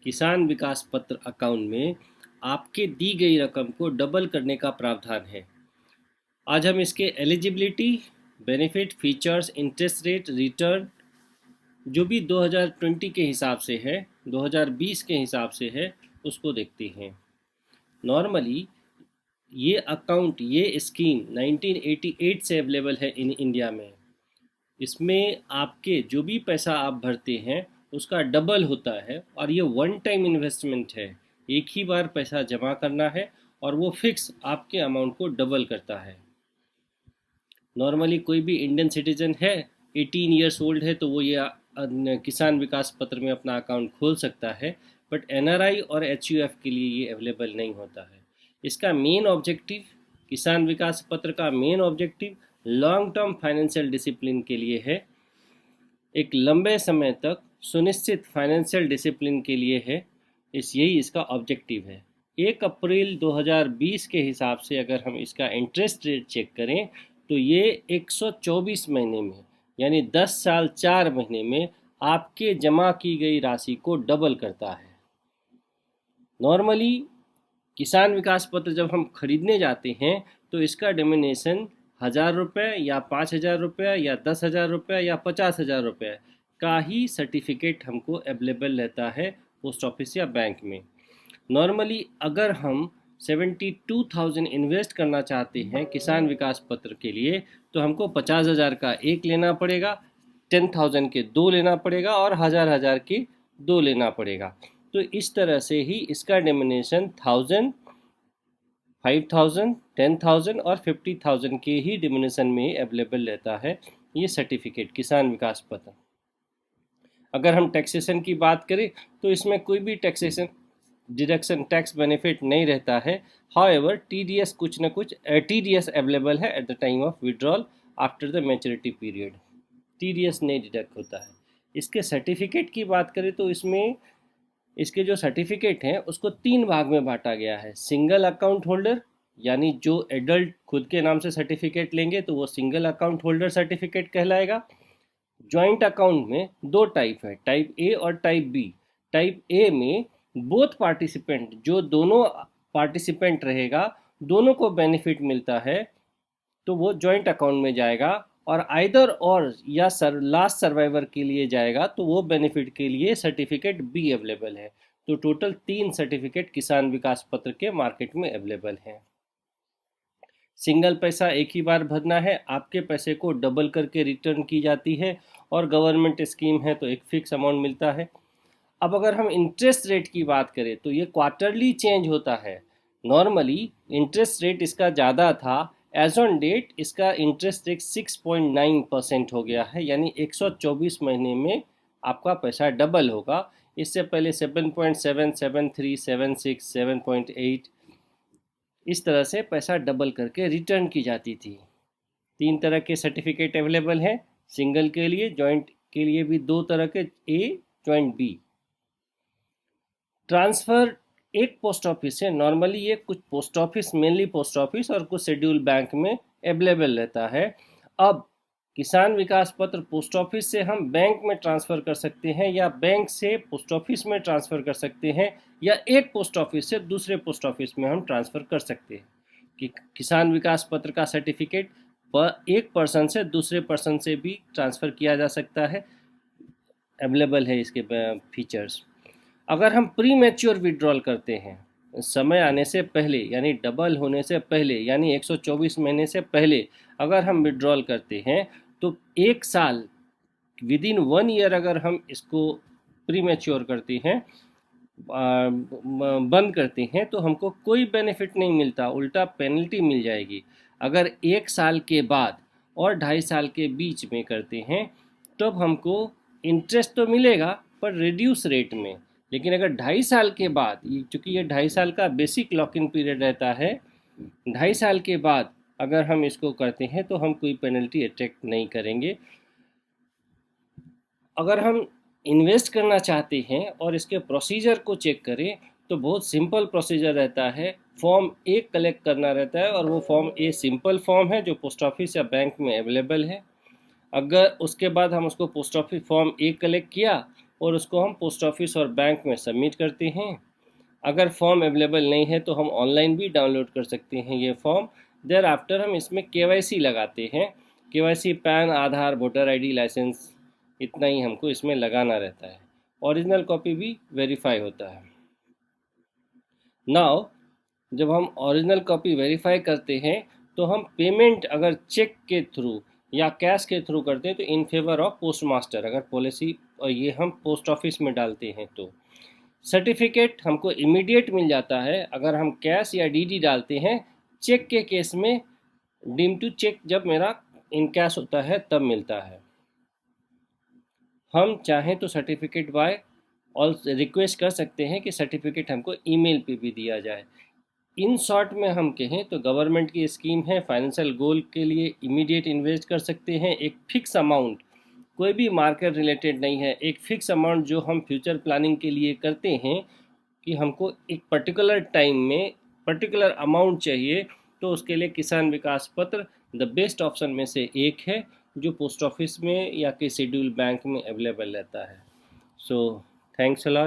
किसान विकास पत्र अकाउंट में आपके दी गई रकम को डबल करने का प्रावधान है। आज हम इसके eligibility, benefit, features, interest rate, return जो भी 2020 के हिसाब से है, 2020 के हिसाब से है, उसको देखते हैं। नॉर्मली ये अकाउंट, ये स्कीम 1988 से अवेलेबल है इन इंडिया में। इसमें आपके जो भी पैसा आप भरते हैं उसका डबल होता है और ये वन टाइम इन्वेस्टमेंट है। एक ही बार पैसा जमा करना है और वो फिक्स आपके अमाउंट को डबल करता है। नॉर्मली कोई भी इंडियन सिटीजन है, 18 ईयर्स ओल्ड है, तो वो ये किसान विकास पत्र में अपना अकाउंट खोल सकता है। बट एनआरआई और एचयूएफ के लिए ये अवेलेबल नहीं होता है। इसका मेन ऑब्जेक्टिव, किसान विकास पत्र का main objective long term financial discipline के लिए है। एक लंबे समय तक सुनिश्चित फाइनेंशियल डिसिप्लिन के लिए है। यही इसका ऑब्जेक्टिव है। 1 अप्रैल 2020 के हिसाब से अगर हम इसका इंटरेस्ट रेट चेक करें तो ये 124 महीने में, यानी 10 साल 4 महीने में आपके जमा की गई राशि को डबल करता है। नॉर्मली किसान विकास पत्र जब हम खरीदने जाते हैं तो इसका डिनोमिनेशन 1000 रुपये या 5000 रुपये या 10,000 रुपये या 50,000 रुपये का ही सर्टिफिकेट हमको अवेलेबल रहता है पोस्ट ऑफिस या बैंक में। नॉर्मली अगर हम 72,000 इन्वेस्ट करना चाहते हैं किसान विकास पत्र के लिए तो हमको 50,000 का एक लेना पड़ेगा, 10,000 के 2 लेना पड़ेगा और 1000 के 2 लेना पड़ेगा। तो इस तरह से ही इसका डिनोमिनेशन 1000, 5000, 10,000 और 50,000 के ही डिनोमिनेशन में अवेलेबल रहता है ये सर्टिफिकेट किसान विकास पत्र। अगर हम टैक्सेशन की बात करें तो इसमें कोई भी टैक्सेशन डिडक्शन टैक्स बेनिफिट नहीं रहता है। हाउएवर टीडीएस कुछ न कुछ टीडीएस अवेलेबल है at the time of withdrawal after the maturity period. TDS नहीं डिडक्ट होता है। इसके सर्टिफिकेट की बात करें तो इसमें इसके जो सर्टिफिकेट हैं उसको 3 भाग में बांटा गया है। सिंगल अकाउंट होल्डर, यानी जो एडल्ट खुद के नाम से सर्टिफिकेट लेंगे तो वो सिंगल अकाउंट होल्डर सर्टिफिकेट कहलाएगा। जॉइंट अकाउंट में 2 टाइप है, टाइप ए और टाइप बी। टाइप ए में बोथ पार्टिसिपेंट, जो दोनों पार्टिसिपेंट रहेगा, दोनों को बेनिफिट मिलता है तो वो जॉइंट अकाउंट में जाएगा। और आइदर और या लास्ट सर्वाइवर के लिए जाएगा तो वो बेनिफिट के लिए सर्टिफिकेट बी अवेलेबल है। तो टोटल 3 सर्टिफिकेट किसान विकास पत्र के मार्केट में अवेलेबल हैं। सिंगल पैसा एक ही बार भरना है, आपके पैसे को डबल करके रिटर्न की जाती है और गवर्नमेंट स्कीम है तो एक फिक्स अमाउंट मिलता है। अब अगर हम इंटरेस्ट रेट की बात करें तो ये क्वार्टरली चेंज होता है। नॉर्मली इंटरेस्ट रेट इसका ज़्यादा था, एज ऑन डेट इसका इंटरेस्ट रेट 6.9% हो गया है, यानी 124 महीने में आपका पैसा डबल होगा। इससे पहले 7.7, 7.3, 7.6, 7.8 इस तरह से पैसा डबल करके रिटर्न की जाती थी। 3 तरह के सर्टिफिकेट अवेलेबल हैं, सिंगल के लिए, जॉइंट के लिए भी 2 तरह के, ए, जॉइंट बी। ट्रांसफ़र एक पोस्ट ऑफिस से, नॉर्मली ये कुछ post office, mainly post office और कुछ शेड्यूल बैंक में अवेलेबल रहता है। अब किसान विकास पत्र पोस्ट ऑफिस से हम बैंक में ट्रांसफ़र कर सकते हैं या बैंक से पोस्ट ऑफिस में ट्रांसफ़र कर सकते हैं या एक पोस्ट ऑफिस से दूसरे पोस्ट ऑफिस में हम ट्रांसफ़र कर सकते हैं। कि किसान विकास पत्र का सर्टिफिकेट एक पर्सन से दूसरे पर्सन से भी ट्रांसफ़र किया जा सकता है, अवेलेबल है इसके फीचर्स। अगर हम प्री मैच्योर विड्रॉल करते हैं, समय आने से पहले, यानी डबल होने से पहले, यानी 124 महीने से पहले अगर हम विड्रॉल करते हैं तो 1 साल, विदिन 1 ईयर अगर हम इसको प्री मैच्योर करते हैं, बंद करते हैं, तो हमको कोई बेनिफिट नहीं मिलता, उल्टा पेनल्टी मिल जाएगी। अगर 1 साल के बाद और 2.5 साल के बीच में करते हैं तब हमको इंटरेस्ट तो मिलेगा पर रिड्यूस रेट में। लेकिन अगर 2.5 साल के बाद, चूँकि ये 2.5 साल का बेसिक लॉक इन पीरियड रहता है, 2.5 साल के बाद अगर हम इसको करते हैं तो हम कोई पेनल्टी अट्रैक्ट नहीं करेंगे। अगर हम इन्वेस्ट करना चाहते हैं और इसके प्रोसीजर को चेक करें तो बहुत सिंपल प्रोसीजर रहता है। फॉर्म ए कलेक्ट करना रहता है और वो फॉर्म ए सिंपल फॉर्म है जो पोस्ट ऑफिस या बैंक में अवेलेबल है। अगर उसके बाद हम उसको पोस्ट ऑफिस फॉर्म ए कलेक्ट किया और उसको हम पोस्ट ऑफिस और बैंक में सबमिट करते हैं। अगर फॉर्म अवेलेबल नहीं है तो हम ऑनलाइन भी डाउनलोड कर सकते हैं ये फॉर्म। देयर आफ्टर हम इसमें KYC लगाते हैं। KYC पैन, आधार, वोटर ID, लाइसेंस, इतना ही हमको इसमें लगाना रहता है। ओरिजिनल कॉपी भी वेरीफाई होता है। नाउ जब हम ओरिजिनल कॉपी वेरीफाई करते हैं तो हम पेमेंट अगर चेक के थ्रू या कैश के थ्रू करते हैं तो in favour of post master, अगर पॉलिसी और ये हम पोस्ट ऑफिस में डालते हैं तो सर्टिफिकेट हमको इमीडिएट मिल जाता है। अगर हम कैश या DD डालते हैं, चेक के केस में डीम टू चेक जब मेरा इन कैश होता है तब मिलता है। हम चाहें तो सर्टिफिकेट बाय और रिक्वेस्ट कर सकते हैं कि सर्टिफिकेट हमको ईमेल पे भी दिया जाए। इन शॉर्ट में हम कहें तो गवर्नमेंट की स्कीम है, फाइनेंशियल गोल के लिए इमीडिएट इन्वेस्ट कर सकते हैं। एक फिक्स अमाउंट, कोई भी मार्केट रिलेटेड नहीं है, एक फिक्स अमाउंट जो हम फ्यूचर प्लानिंग के लिए करते हैं कि हमको एक पर्टिकुलर टाइम में पर्टिकुलर अमाउंट चाहिए, तो उसके लिए किसान विकास पत्र द बेस्ट ऑप्शन में से एक है जो पोस्ट ऑफिस में या कि शेड्यूल बैंक में अवेलेबल रहता है। So thanks a lot.